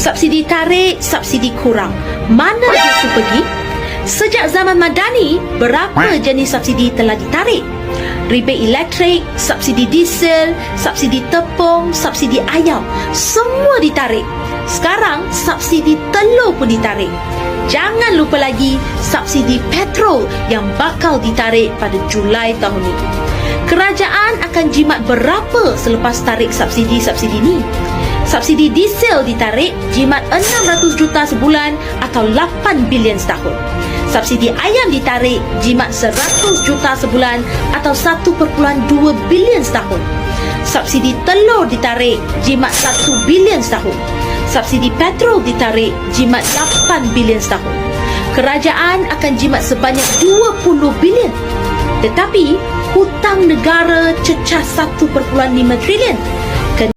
Subsidi tarik, subsidi kurang. Mana itu pergi? Sejak zaman Madani, berapa jenis subsidi telah ditarik? Rebate elektrik, subsidi diesel, subsidi tepung, subsidi ayam, semua ditarik. Sekarang subsidi telur pun ditarik. Jangan lupa lagi subsidi petrol yang bakal ditarik pada Julai tahun ini. Kerajaan akan jimat berapa selepas tarik subsidi-subsidi ni? Subsidi diesel ditarik, jimat 600 juta sebulan atau 8 bilion setahun. Subsidi ayam ditarik, jimat 100 juta sebulan atau 1.2 bilion setahun. Subsidi telur ditarik, jimat 1 bilion setahun. Subsidi petrol ditarik, jimat 8 bilion setahun. Kerajaan akan jimat sebanyak 20 bilion. Tetapi hutang negara cecah 1.5 trilion.